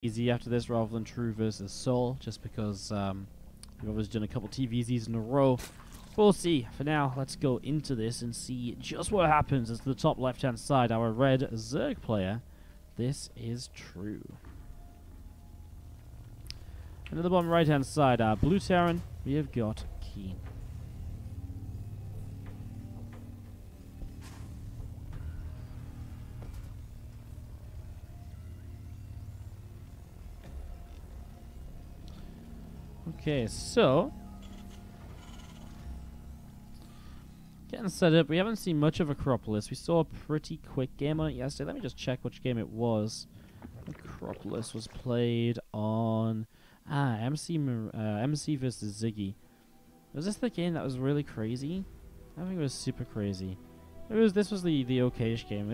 TvZ after this rather than True versus Soul, just because we've always done a couple TvZs in a row. We'll see. For now, let's go into this and see just what happens. As to the top left-hand side, our red Zerg player. This is True. And at the bottom right-hand side, our blue Terran, we have got KeeN. Okay, so getting set up. We haven't seen much of Acropolis. We saw a pretty quick game on it yesterday. Let me just check which game it was. Acropolis was played on MC versus Ziggy. Was this the game that was really crazy? I think it was super crazy. This was the okayish game. I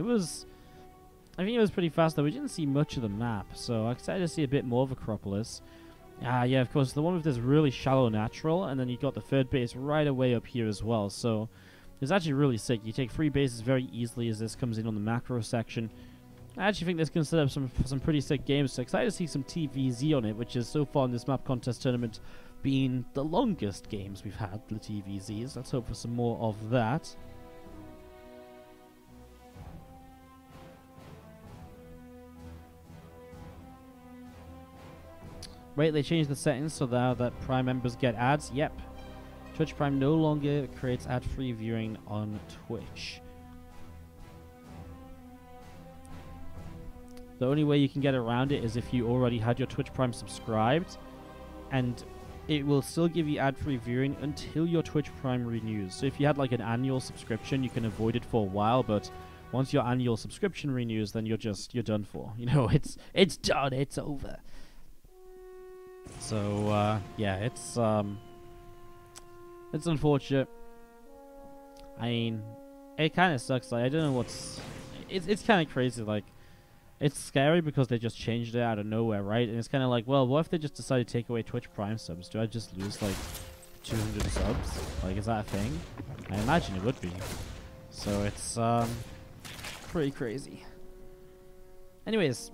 think it was pretty fast though. We didn't see much of the map, so I'm excited to see a bit more of Acropolis. Yeah, of course, the one with this really shallow natural, and then you got the third base right away up here as well. So it's actually really sick. You take 3 bases very easily as this comes in on the macro section. I actually think this can set up some pretty sick games. So excited to see some TvZ on it, which is so far in this map contest tournament been the longest games we've had, the TvZs. Let's hope for some more of that. Wait, they changed the settings so that Prime members get ads? Yep. Twitch Prime no longer creates ad-free viewing on Twitch. The only way you can get around it is if you already had your Twitch Prime subscribed, and it will still give you ad-free viewing until your Twitch Prime renews. So if you had like an annual subscription, you can avoid it for a while, but once your annual subscription renews, then you're done for. You know, it's done, it's over. So yeah, it's unfortunate. I mean, it kind of sucks. Like, I don't know what's. It's kind of crazy. Like, it's scary because they just changed it out of nowhere, right? And it's kind of like, well, what if they just decide to take away Twitch Prime subs? Do I just lose like 200 subs? Like, is that a thing? I imagine it would be. So it's pretty crazy. Anyways.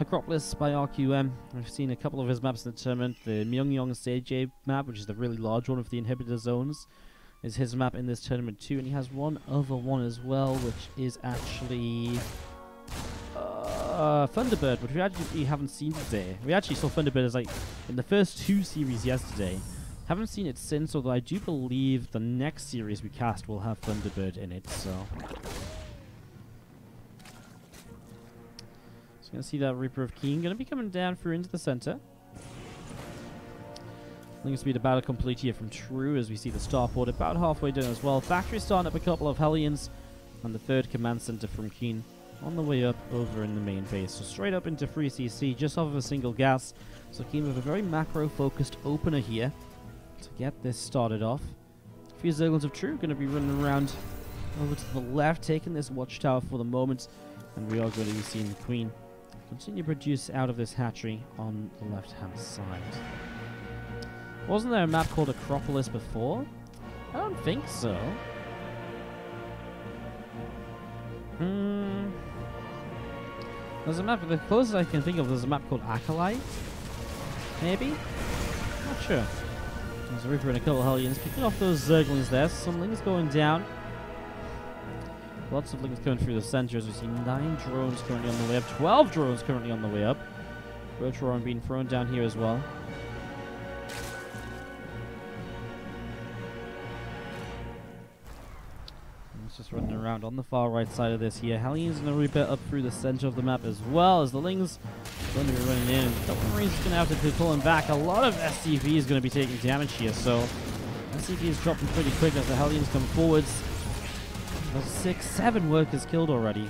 Acropolis by RQM. I've seen a couple of his maps in the tournament. The Myeongyong CJ map, which is the really large one of the inhibitor zones, is his map in this tournament too. And he has one other one as well, which is actually Thunderbird, which we actually haven't seen today. We actually saw Thunderbird as like in the first 2 series yesterday. Haven't seen it since, although I do believe the next series we cast will have Thunderbird in it. So. Gonna see that Reaper of KeeN gonna be coming down through into the center. Link speed about a complete here from True as we see the starport about halfway done as well. Factory starting up a couple of Hellions, and the third command center from KeeN on the way up over in the main base. So straight up into 3CC just off of a single gas. So KeeN with a very macro focused opener here to get this started off. A few Zerglings of True gonna be running around over to the left, taking this watchtower for the moment, and we are going to be seeing the Queen continue to produce out of this hatchery on the left-hand side. Wasn't there a map called Acropolis before? I don't think so. There's a map, the closest I can think of, there's a map called Acolyte? Maybe? Not sure. There's a Reaper and a couple of Hellions picking off those Zerglings there. Some Lings going down. Lots of Lings coming through the center as we see 9 drones currently on the way up. 12 drones currently on the way up. Rotoron being thrown down here as well. And it's just running around on the far right side of this here. Hellions and the Reaper up through the center of the map as well as the Lings going to be running in. The Marines is going to have to be pulling back. A lot of SCV is going to be taking damage here, so SCV is dropping pretty quick as the Hellions come forwards. There's 6, 7 workers killed already.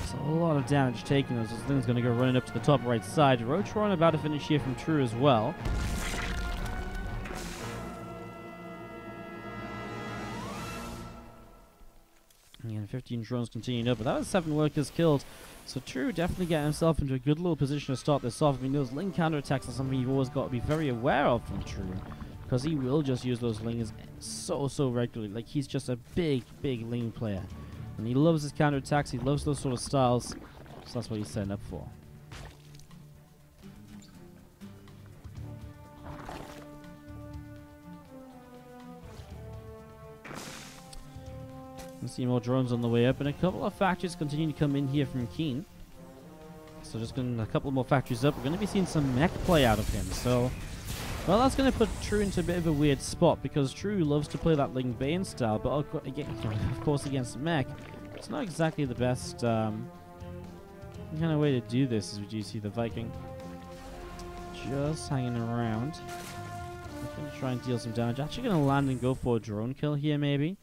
It's a lot of damage taken as this thing's going to go running up to the top right side. Rotron about to finish here from True as well. And 15 drones continuing up, but that was 7 workers killed. So True definitely getting himself into a good little position to start this off. I mean, those Ling counterattacks are something you've always got to be very aware of from True, because he will just use those Lings so regularly. Like, he's just a big Ling player. And he loves his counterattacks, he loves those sort of styles. So that's what he's setting up for. See more drones on the way up, and a couple of factories continue to come in here from KeeN. So just going a couple more factories up. We're going to be seeing some mech play out of him. So, well, that's going to put True into a bit of a weird spot, because True loves to play that Ling Bane style, but again, of course against mech, it's not exactly the best kind of way to do this. As we do see the Viking just hanging around. I'm going to try and deal some damage. Actually going to land and go for a drone kill here, maybe.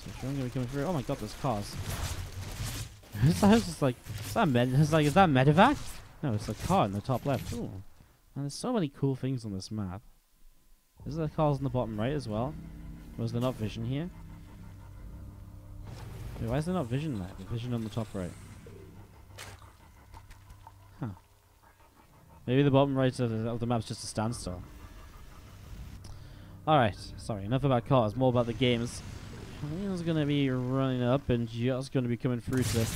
So drone going to be coming through. Oh my god, there's cars. Is that medevac? No, it's a car in the top left. Ooh. And there's so many cool things on this map. Is there cars in the bottom right as well? Or is there not vision here? Wait, why is there not vision there? The vision on the top right. Huh. Maybe the bottom right of the map's just a standstill. Alright, sorry, enough about cars, more about the games. Ling's gonna be running up and just gonna be coming through to,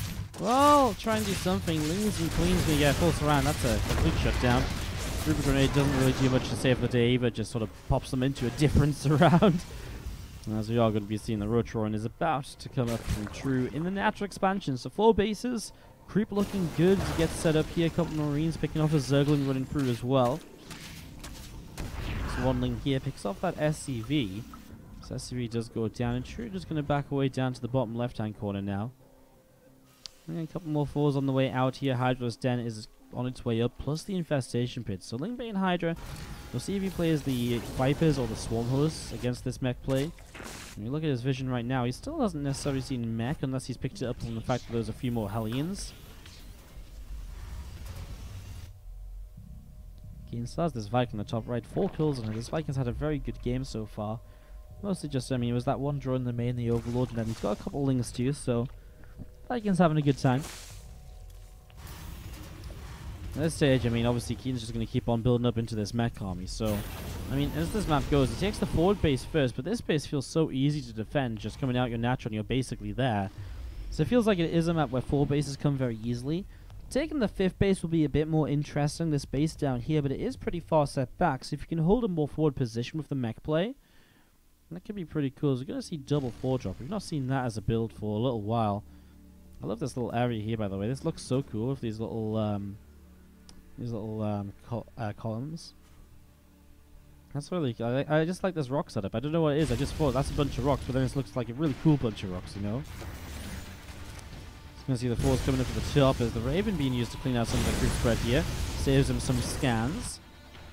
well, try and do something. Lings and Queen's gonna get forced around. That's a complete shutdown. Ruby Grenade doesn't really do much to save the day either, just sort of pops them into a different surround. As we are going to be seeing, the Rotoron is about to come up from True in the natural expansion. So 4 bases, creep looking good to get set up here. A couple Marines picking off a Zergling running through as well. So 1 Ling here picks off that SCV. So SCV does go down, and True just going to back away down to the bottom left-hand corner now. And a couple more 4s on the way out here. Hydra's Den is on its way up, plus the Infestation Pit. So Ling Bane Hydra, we'll see if he plays the Vipers or the Swarm Hullers against this mech play. When you look at his vision right now, he still hasn't necessarily seen mech unless he's picked it up from the fact that there's a few more Hellions. KeeN starts this Viking on the top right, 4 kills, and this Viking's had a very good game so far. Mostly just, I mean, it was that one drone in the main, the Overlord, and then he's got a couple Lings too, so Viking's having a good time. At this stage, I mean, obviously KeeN's just going to keep on building up into this mech army, so, I mean, as this map goes, he takes the forward base first, but this base feels so easy to defend, just coming out your natural and you're basically there. So it feels like it is a map where 4 bases come very easily. Taking the 5th base will be a bit more interesting, this base down here, but it is pretty far set back, so if you can hold a more forward position with the mech play, that could be pretty cool. So we're going to see double 4-drop. We've not seen that as a build for a little while. I love this little area here, by the way. This looks so cool with these little columns. That's really cool. I just like this rock setup. I don't know what it is. I just thought that's a bunch of rocks, but then it looks like a really cool bunch of rocks, you know? Just going to see the 4s coming up to the top as the Raven being used to clean out some of the creep spread here. Saves him some scans.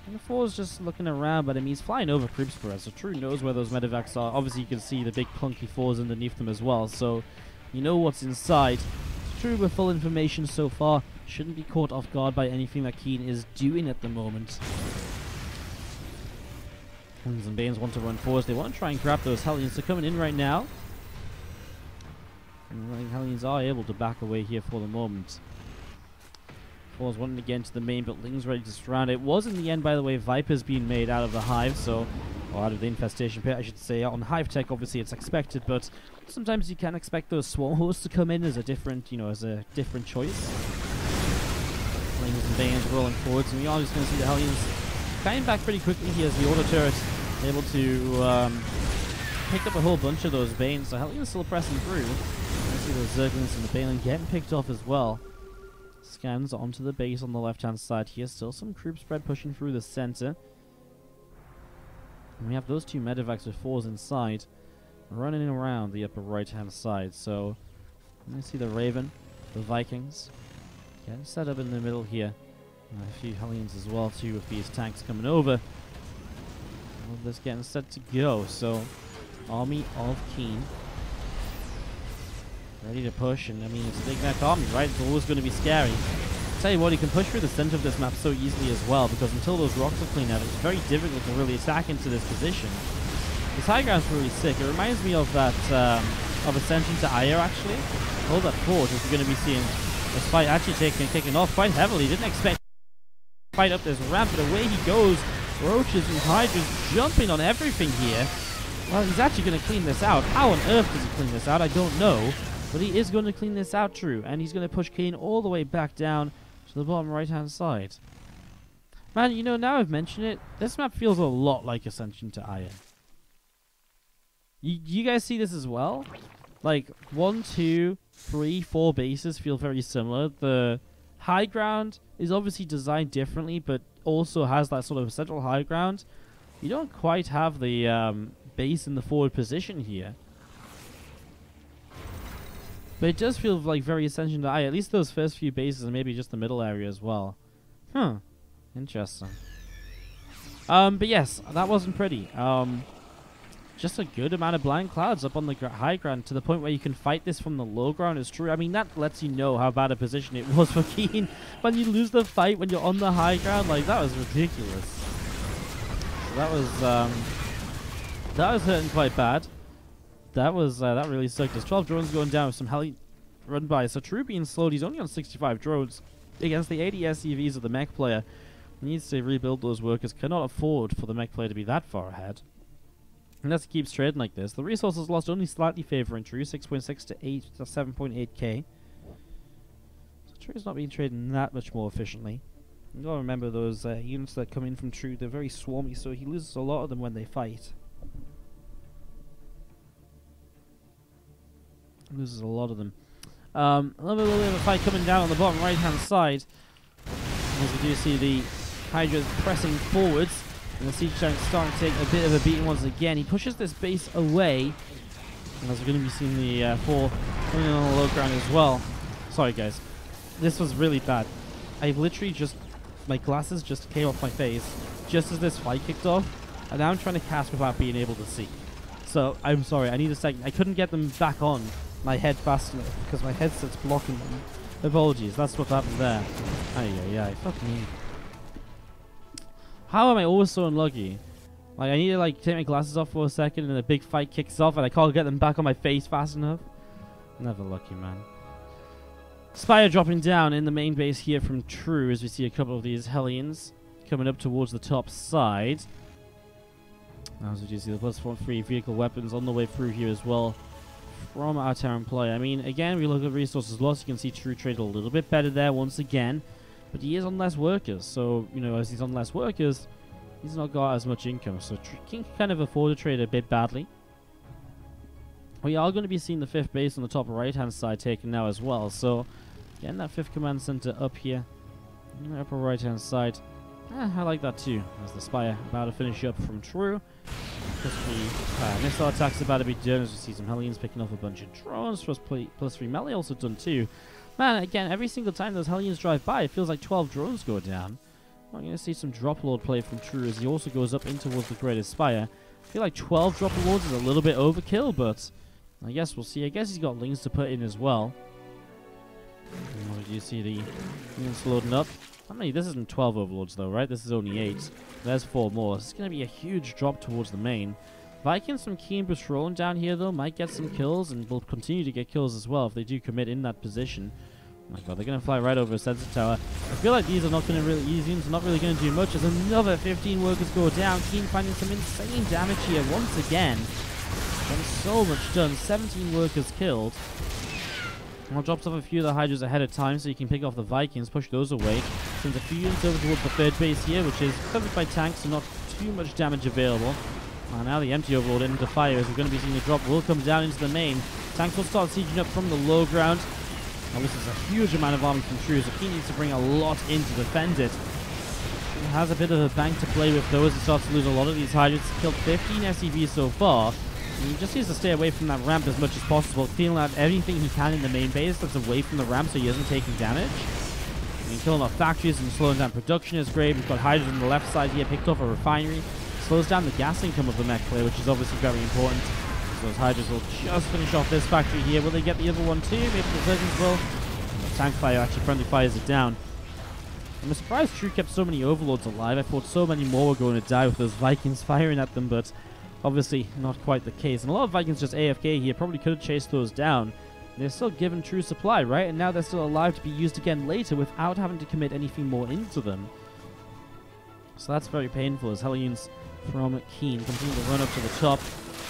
And the 4's just looking around, but I mean, he's flying over creep spread, so True knows where those medevacs are. Obviously, you can see the big clunky 4s underneath them as well, so you know what's inside. True with full information so far. Shouldn't be caught off guard by anything that KeeN is doing at the moment. Lings and Banes want to run forwards. They want to try and grab those Hellions. They're coming in right now. And Hellions are able to back away here for the moment. 4's wanting to get into the main, but Ling's ready to surround it. Was in the end, by the way, Vipers being made out of the Hive, so, or out of the Infestation Pit, I should say. On Hive Tech, obviously, it's expected, but sometimes you can expect those Swarm Hosts to come in as a different, you know, as a different choice. Lings and Banes rolling forwards, and we are just going to see the Hellions coming back pretty quickly here as the auto turret able to pick up a whole bunch of those Banes. So Hellions still pressing through. You see those Zerglings and the Bane getting picked off as well. Scans onto the base on the left-hand side here. Still some creep spread pushing through the center. And we have those 2 medevacs with 4s inside, running around the upper right-hand side. So, you see the Raven, the Vikings, getting set up in the middle here. And a few Hellions as well too with these tanks coming over. All of this getting set to go. So, Army of KeeN ready to push, and I mean, it's a big mech army, right? It's always going to be scary. I'll tell you what, he can push through the center of this map so easily as well, because until those rocks are cleaned out, it's very difficult to really attack into this position. This high ground's really sick. It reminds me of that, of Ascension to Aya, actually. All that forge, as we're going to be seeing this fight actually kicking off quite heavily. Didn't expect to fight up this ramp, but away he goes. Roaches and Hydras jumping on everything here. Well, he's actually going to clean this out. How on earth does he clean this out? I don't know. But he is going to clean this out, True. And he's going to push KeeN all the way back down to the bottom right-hand side. Man, you know, now I've mentioned it, this map feels a lot like Ascension to Aya. You guys see this as well? Like 1, 2, 3, 4 bases feel very similar. The high ground is obviously designed differently, but also has that sort of central high ground. You don't quite have the base in the forward position here. But it does feel like very essential to eye. At least those first few bases and maybe just the middle area as well. Huh. Interesting. But yes, that wasn't pretty. Just a good amount of blind clouds up on the high ground to the point where you can fight this from the low ground is true. I mean, that lets you know how bad a position it was for KeeN. When you lose the fight when you're on the high ground, like, that was ridiculous. So that was hurting quite bad. That really sucked. There's 12 drones going down with some heli run by. So True being slowed, he's only on 65 drones against the 80 SCVs of the mech player. He needs to rebuild those workers. Cannot afford for the mech player to be that far ahead. Unless he keeps trading like this. The resources lost only slightly favoring True, 6.6 to 7.8k. So True's not being traded that much more efficiently. You gotta remember those units that come in from True, they're very swarmy, so he loses a lot of them when they fight. Loses a lot of them. A little bit of a fight coming down on the bottom right hand side. As we do see the Hydras pressing forwards. And the Siege Tank starting to take a bit of a beating once again. He pushes this base away. And as we're going to be seeing the 4 coming in on the low ground as well. Sorry guys. This was really bad. I've literally just... My glasses just came off my face just as this fight kicked off. And now I'm trying to cast without being able to see. So, I'm sorry. I need a second. I couldn't get them back on my head fast enough because my headset's blocking them. Apologies. That's what happened there. Ay. Fuck me. How am I always so unlucky? Like, I need to like take my glasses off for a second and a big fight kicks off and I can't get them back on my face fast enough. Never lucky, man. Spire dropping down in the main base here from True as we see a couple of these Hellions coming up towards the top side. As we do see the +3 vehicle weapons on the way through here as well from our Terran player. I mean, again, we look at resources lost. You can see True trade a little bit better there once again. But he is on less workers, so, you know, as he's on less workers, he's not got as much income. So KeeN can kind of afford to trade a bit badly. We are going to be seeing the 5th base on the top right-hand side taken now as well. So, getting that 5th command center up here on the upper right-hand side. I like that too. As the Spire about to finish up from True. +3 missile attacks about to be done as we see some Hellions picking off a bunch of drones. +3 melee also done too. Man, again, every single time those Hellions drive by, it feels like 12 drones go down. I'm going to see some drop lord play from True as he also goes up in towards the greatest Spire. I feel like 12 drop lords is a little bit overkill, but I guess we'll see. I guess he's got lings to put in as well. And you see the units loading up. How many? This isn't 12 overlords though, right? This is only 8. There's 4 more. This is going to be a huge drop towards the main. Vikings from KeeN patrolling down here though might get some kills and will continue to get kills as well if they do commit in that position. Oh my god, they're going to fly right over a sensor tower. I feel like these are not going to really, these units are not really going to do much as another 15 workers go down. KeeN finding some insane damage here once again. Getting so much done. 17 workers killed. I'll drop off a few of the Hydras ahead of time so you can pick off the Vikings, push those away. Sends a few units over towards the 3rd base here, which is covered by tanks, so not too much damage available. Now the empty overlord into fire as we're going to be seeing the drop will come down into the main. Tanks will start sieging up from the low ground. Now this is a huge amount of army from True, so KeeN needs to bring a lot in to defend it. He has a bit of a bank to play with though as he starts to lose a lot of these Hydras. He's killed 15 SCVs so far. He just needs to stay away from that ramp as much as possible, cleaning out everything he can in the main base that's away from the ramp so he isn't taking damage. I mean, killing off factories and slowing down production is great. We've got Hydras on the left side here, picked off a refinery. Slows down the gas income of the mech player, which is obviously very important. So those Hydras will just finish off this factory here. Will they get the other one too? Maybe the Surgeons will. And the tank fire actually friendly fires it down. I'm surprised True kept so many overlords alive. I thought so many more were going to die with those Vikings firing at them, but obviously not quite the case. And a lot of Vikings just AFK here. Probably could have chased those down. They're still given True supply, right? And now they're still alive to be used again later without having to commit anything more into them. So that's very painful as Hellions from KeeN continue to run up to the top.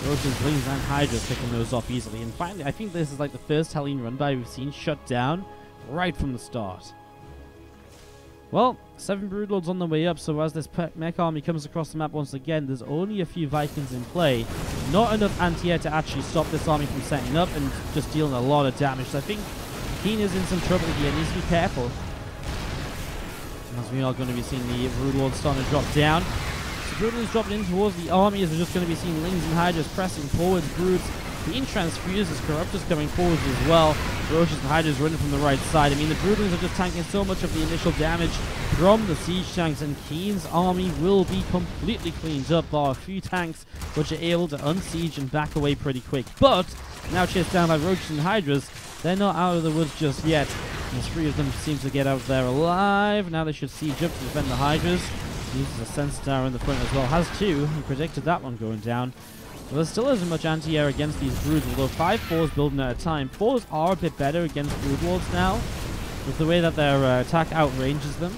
Roaches, Lings, and Hydras picking those off easily. And finally, I think this is like the first Hellion run by we've seen shut down right from the start. Well, 7 Broodlords on the way up, so as this mech army comes across the map once again, there's only a few Vikings in play. Not enough anti-air to actually stop this army from setting up and just dealing a lot of damage. So I think KeeN is in some trouble here, needs to be careful. As we are going to be seeing the Broodlords starting to drop down. So Broodlords dropping in towards the army, as we're just going to be seeing Lings and Hydras pressing forwards. Broods being transfused as Corruptors coming forwards as well. Roaches and Hydras running from the right side. I mean, the Broodlings are just tanking so much of the initial damage from the siege tanks, and KeeN's army will be completely cleaned up by a few tanks which are able to unsiege and back away pretty quick. But now chased down by Roaches and Hydras, they're not out of the woods just yet. As 3 of them seem to get out there alive. Now they should siege up to defend the Hydras. Uses a Sense Tower in the front as well. Has 2. He predicted that one going down. Well, there still isn't much anti-air against these Broods, although 5 4s building at a time. 4s are a bit better against Broodlords now, with the way that their attack outranges them.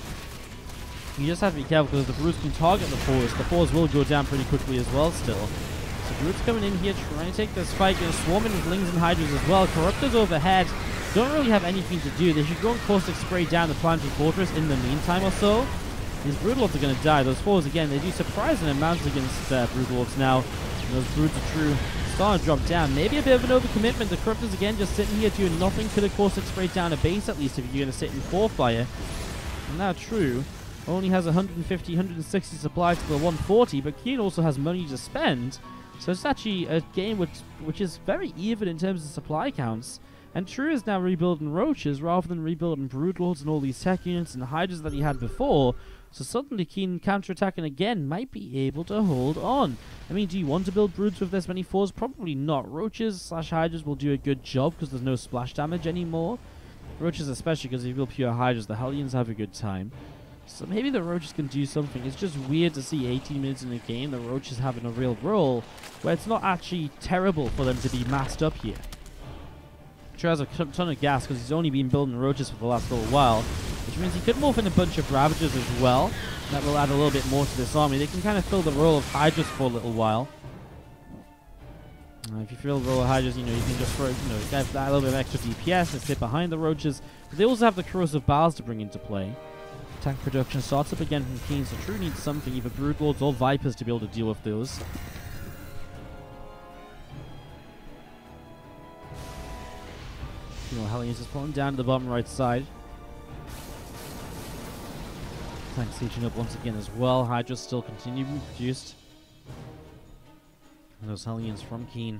You just have to be careful because the Broods can target the 4s. The 4s will go down pretty quickly as well still. So Broods coming in here trying to take this fight, going to swarm in with Lings and Hydras as well. Corruptors overhead don't really have anything to do. They should go and caustic spray down the Planetary Fortress in the meantime or so. These Broodlords are going to die. Those 4s again, they do surprising amounts against Broodlords now. Those Broods are true. Starting to drop down. Maybe a bit of an overcommitment. The Corruptors again just sitting here doing nothing. Could have caustic sprayed down a base at least if you're going to sit in 4 fire. And now True only has 150, 160 supplies to the 140, but KeeN also has money to spend. So it's actually a game which is very even in terms of supply counts. And True is now rebuilding Roaches rather than rebuilding Broodlords and all these tech units and Hydras that he had before. So suddenly KeeN counterattacking again might be able to hold on. I mean, do you want to build Broods with this many 4s? Probably not. Roaches / Hydras will do a good job because there's no splash damage anymore. Roaches especially, because if you build pure Hydras, the Hellions have a good time. So maybe the Roaches can do something. It's just weird to see 18 minutes in a game the Roaches having a real role where it's not actually terrible for them to be massed up here. True has a ton of gas because he's only been building Roaches for the last little while, which means he could morph in a bunch of Ravagers as well. That will add a little bit more to this army. They can kind of fill the role of Hydras for a little while. If you fill the role of Hydras, you know, you can just throw, get that little bit of extra DPS and sit behind the Roaches. But they also have the Corrosive Bowels to bring into play. Tank production starts up again from KeeN, so True needs something, either Broodlords or Vipers to be able to deal with those. Hellions is pulling down to the bottom right side. Tank sieging up once again as well. Hydras still continue to be produced. And those Hellions from KeeN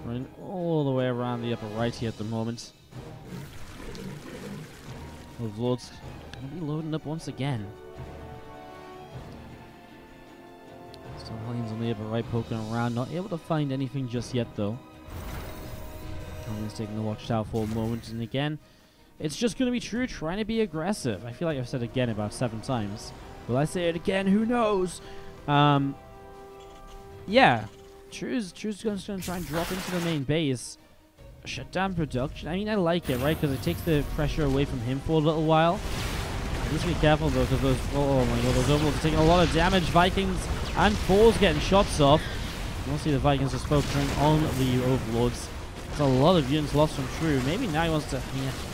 running all the way around the upper right here at the moment. Those Lords going to be loading up once again. Still Hellions on the upper right poking around. Not able to find anything just yet though. Hellions taking the watchtower for a moment, and again, it's just going to be True trying to be aggressive. I feel like I've said again about 7 times. Will I say it again? Who knows? Yeah. True's just going to try and drop into the main base. Shut down production. I mean, I like it, right? Because it takes the pressure away from him for a little while. Just be careful, though, because those... Oh, my God. Those overlords are taking a lot of damage. Vikings and 4s getting shots off. Mostly the Vikings just focusing on the overlords. A lot of units lost from True. Maybe now he wants to...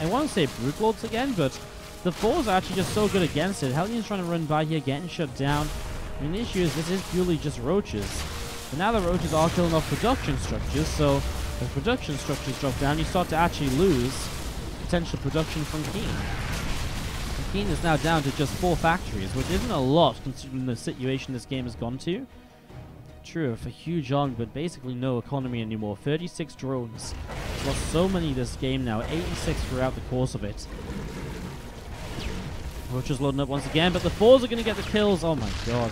I want to say Broodlords again, but the 4s are actually just so good against it. Hellions trying to run by here, getting shut down. I mean, the issue is this is purely just Roaches. But now the Roaches are killing off production structures, so as production structures drop down, you start to actually lose potential production from KeeN. KeeN is now down to just 4 factories, which isn't a lot considering the situation this game has gone to. True, with a huge army, but basically no economy anymore. 36 drones. He's lost so many this game now. 86 throughout the course of it. Roaches loading up once again, but the 4s are going to get the kills. Oh my God.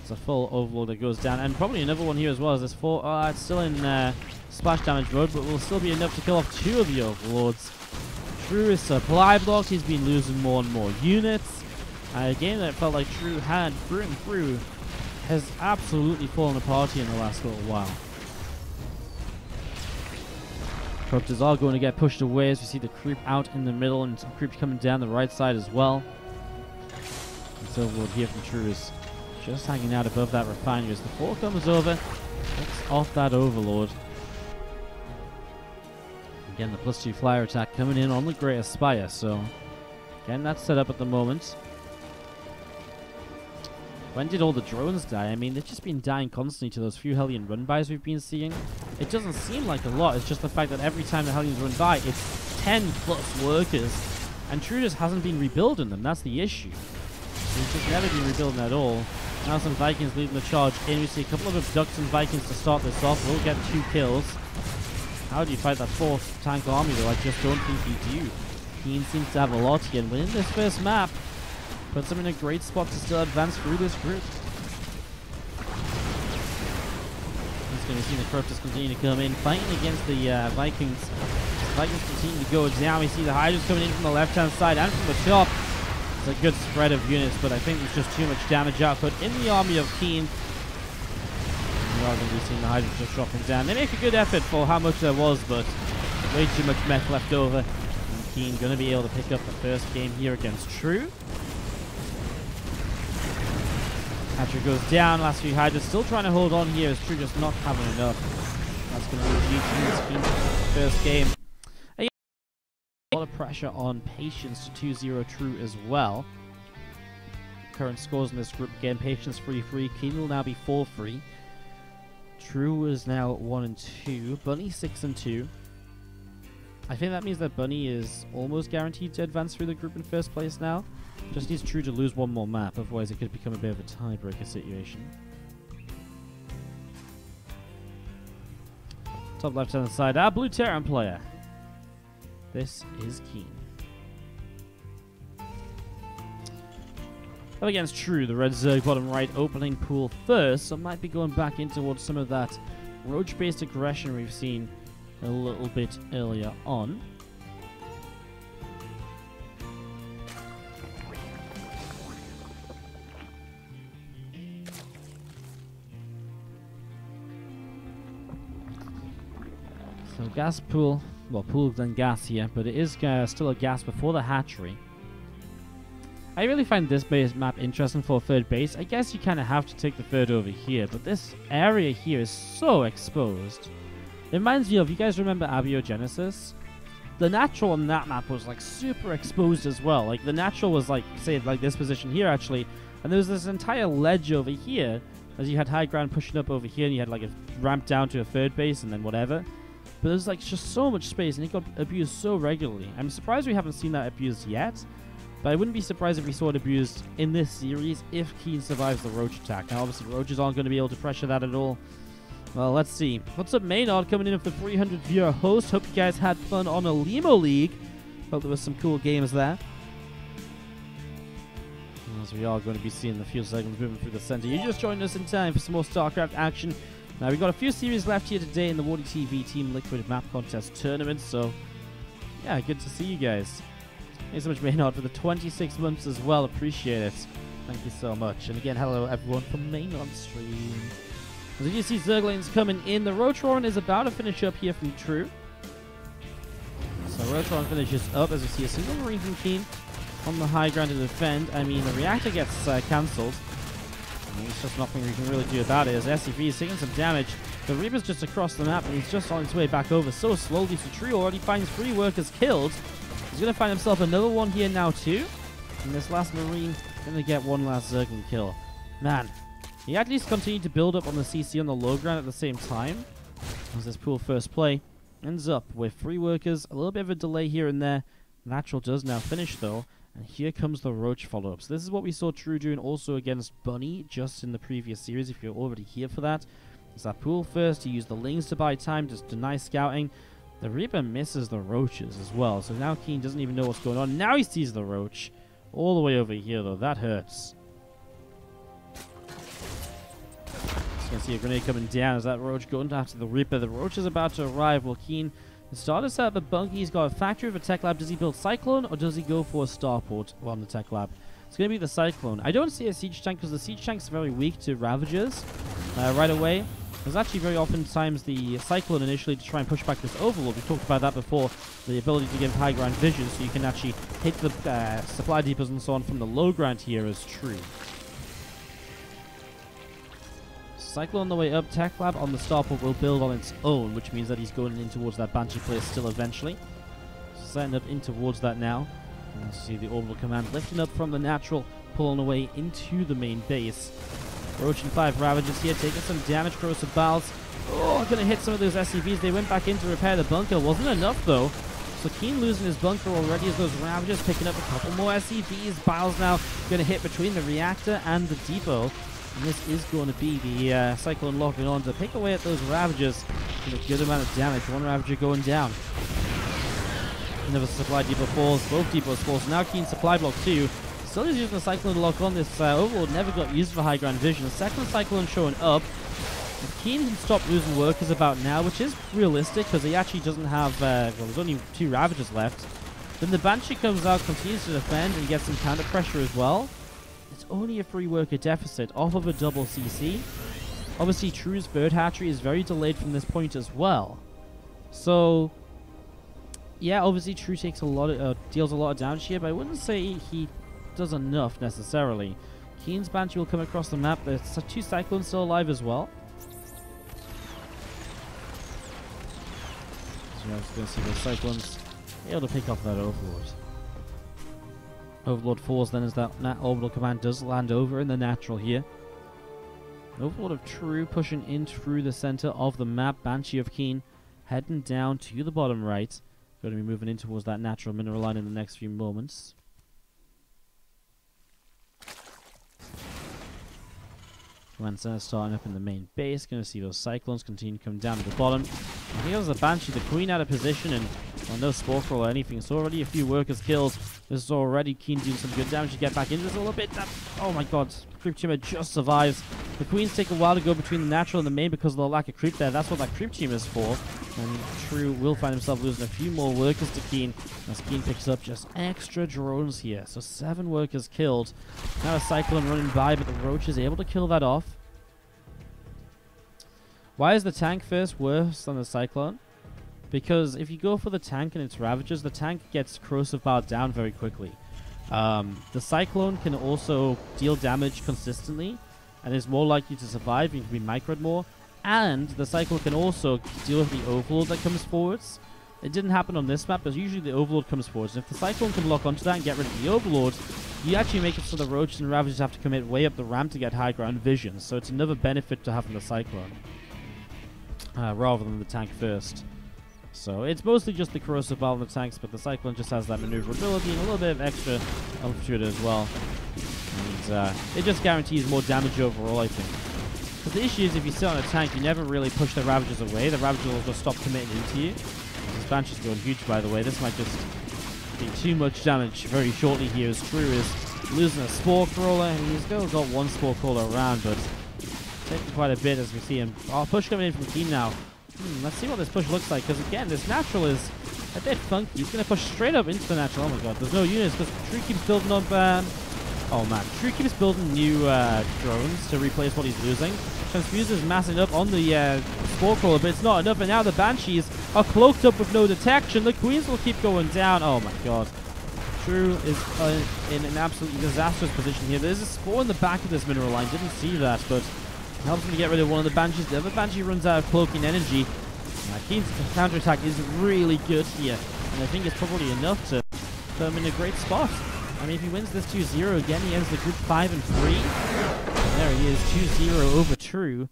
It's a full overload that goes down. And probably another one here as well. As this 4... it's still in splash damage mode, but will still be enough to kill off 2 of the overlords. True is supply blocked. He's been losing more and more units. A game that felt like True had through and through has absolutely fallen apart here in the last little while. Corruptors are going to get pushed away as we see the creep out in the middle and some creeps coming down the right side as well. This overlord here from True is just hanging out above that refinery as the 4 comes over, takes off that overlord. Again, the +2 flyer attack coming in on the Greater Spire, so again, that's set up at the moment. When did all the drones die? I mean, they've just been dying constantly to those few Hellion run-bys we've been seeing. It doesn't seem like a lot. It's just the fact that every time the Hellions run by, it's 10+ workers. And True just hasn't been rebuilding them. That's the issue. He's just never been rebuilding at all. Now some Vikings leading the charge in. We see a couple of abductions Vikings to start this off. We'll get 2 kills. How do you fight that 4th tank army, though? I just don't think you do. KeeN seems to have a lot here, and winning this first map puts him in a great spot to still advance through this group. He's going to see the Corruptors continue to come in, fighting against the Vikings. The Vikings continue to go down. We see the Hydras coming in from the left-hand side and from the top. It's a good spread of units, but I think there's just too much damage output in the army of KeeN. We are going to be seeing the Hydras just dropping down. They make a good effort for how much there was, but way too much mech left over. And KeeN going to be able to pick up the first game here against True. Hatcher goes down. Last few Hydras still trying to hold on here as True just not having enough. That's going to be KeeN's first game. A lot of pressure on Patience to 2-0 True as well. Current scores in this group again: Patience 3-3. KeeN will now be 4-3. True is now 1-2. Bunny 6-2. I think that means that Bunny is almost guaranteed to advance through the group in first place now. Just needs True to lose one more map, otherwise it could become a bit of a tiebreaker situation. Top left-hand side, our Blue Terran player. This is KeeN. Up against True, the red Zerg bottom right opening pool first, so might be going back in towards some of that roach-based aggression we've seen a little bit earlier on. So gas pool, well, pool then gas here, but it is still a gas before the hatchery. I really find this base map interesting for a third base. I guess you kind of have to take the third over here, but this area here is so exposed. It reminds me of, you guys remember Abiogenesis? The natural on that map was like super exposed as well. Like the natural was like, say, like this position here actually, and there was this entire ledge over here, as you had high ground pushing up over here, and you had like a ramp down to a third base and then whatever. But there's like just so much space, and it got abused so regularly. I'm surprised we haven't seen that abused yet, but I wouldn't be surprised if we saw it abused in this series if KeeN survives the Roach attack. Now obviously Roaches aren't going to be able to pressure that at all. Well, let's see. What's up, Maynard, coming in with the 300 viewer host. Hope you guys had fun on a Limo League. Hope there was some cool games there. As we are going to be seeing the few seconds moving through the center. You just joined us in time for some more StarCraft action. Now, we've got a few series left here today in the WardiTV Team Liquid Map Contest Tournament, so yeah, good to see you guys. Thanks so much, Maynard, for the 26 months as well. Appreciate it. Thank you so much. And again, hello everyone from Maynard stream. As you see, Zerglings coming in. The Roach Warren is about to finish up here from True. So Roach Warren finishes up as we see a single Marine from KeeN on the high ground to defend. I mean, the reactor gets cancelled. There's just nothing we can really do about it, as SCV is taking some damage. The Reaper's just across the map, and he's just on his way back over so slowly. So True already finds 3 workers killed. He's going to find himself another one here now too. And this last Marine going to get one last Zergling kill. Man, he at least continued to build up on the CC on the low ground at the same time. As this pool first play ends up with 3 workers, a little bit of a delay here and there. Natural does now finish though. And here comes the Roach follow-up. So this is what we saw True doing also against Bunny just in the previous series, if you're already here for that. It's that pool first, he used the Lings to buy time, just deny scouting. The Reaper misses the Roaches as well, so now KeeN doesn't even know what's going on. Now he sees the Roach. All the way over here though, that hurts. Just gonna see a grenade coming down as that Roach going after the Reaper. The Roach is about to arrive. Well, KeeN started to set up a bunker. He's got a factory with a tech lab. Does he build Cyclone or does he go for a starport on the tech lab? It's going to be the Cyclone. I don't see a siege tank because the siege tank's very weak to Ravagers right away. There's actually very often times the Cyclone initially to try and push back this Overlord. We talked about that before. The ability to give high ground vision so you can actually hit the supply depots and so on from the low ground here is True. Cyclone on the way up. Tech Lab on the starport will build on its own, which means that he's going in towards that Banshee place still eventually. Setting up in towards that now. And you see the orbital command lifting up from the natural, pulling away into the main base. Roach and 5 Ravagers here, taking some damage. Corrosive Bowels. Oh, gonna hit some of those SCVs. They went back in to repair the bunker. Wasn't enough though. So KeeN losing his bunker already as those Ravagers picking up a couple more SCVs. Bowels now gonna hit between the reactor and the depot. And this is going to be the Cyclone locking on to pick away at those Ravagers with a good amount of damage. One Ravager going down. Another supply depot falls. Both depots fall. So now KeeN supply block 2. Still is using the Cyclone to lock on. This Overlord never got used for high ground vision. The second Cyclone showing up. If KeeN can stop losing workers about now, which is realistic because he actually doesn't have, well, there's only 2 Ravagers left. Then the Banshee comes out, continues to defend, and gets some counter pressure as well. It's only a 3 worker deficit off of a double CC. Obviously, True's bird hatchery is very delayed from this point as well. So, yeah, obviously True takes a lot of, deals a lot of damage here, but I wouldn't say he does enough necessarily. KeeN's Banshee will come across the map. There's 2 Cyclones still alive as well. So you're going to see the Cyclones able to pick off that Overlord. Overlord falls then as that orbital command does land over in the natural here. Overlord of True pushing in through the center of the map. Banshee of KeeN heading down to the bottom right. Going to be moving in towards that natural mineral line in the next few moments. Command center starting up in the main base. Going to see those Cyclones continue to come down to the bottom. I think it was the Banshee, the Queen out of position, and well, no Spore Crawl or anything. So already a few workers killed. This is already KeeN doing some good damage to get back into this a little bit. Oh my god, Creep Tumor just survives. The Queens take a while to go between the natural and the main because of the lack of creep there. That's what that Creep Team is for. And True will find himself losing a few more workers to KeeN as KeeN picks up just extra drones here. So 7 workers killed. Now a Cyclone running by, but the Roach is able to kill that off. Why is the tank first worse than the Cyclone? Because if you go for the tank and its Ravagers, the tank gets Corrosive Bow down very quickly. The Cyclone can also deal damage consistently and is more likely to survive. You can be microed more. And the Cyclone can also deal with the Overlord that comes forwards. It didn't happen on this map, but usually the Overlord comes forwards. And if the Cyclone can lock onto that and get rid of the Overlord, you actually make it so the Roaches and Ravagers have to commit way up the ramp to get high ground vision. So it's another benefit to having the Cyclone. Rather than the tank first. So it's mostly just the Corrosive Bow in the tanks, but the Cyclone just has that maneuverability and a little bit of extra altitude as well. And it just guarantees more damage overall, I think. But the issue is if you sit on a tank, you never really push the Ravagers away. The Ravagers will just stop committing into you. This Banshee's going huge, by the way. This might just be too much damage very shortly here as True is losing a Spore Crawler. And he's still got 1 Spore Crawler around, but taking quite a bit as we see him. Oh, push coming in from KeeN now. Let's see what this push looks like, because again, this natural is a bit funky. He's going to push straight up into the natural. Oh my god, there's no units, because True keeps building up... oh man, True keeps building new drones to replace what he's losing. Transfuse is massing up on the Spore Crawler, but it's not enough, and now the Banshees are cloaked up with no detection. The Queens will keep going down. Oh my god. True is in an absolutely disastrous position here. There's a Spore in the back of this mineral line. Didn't see that, but... helps him to get rid of one of the Banshees. The other Banshee runs out of cloaking energy. KeeN's counterattack is really good here. And I think it's probably enough to put him in a great spot. I mean, if he wins this 2-0 again, he ends the group 5-3. And there he is, 2-0 over True.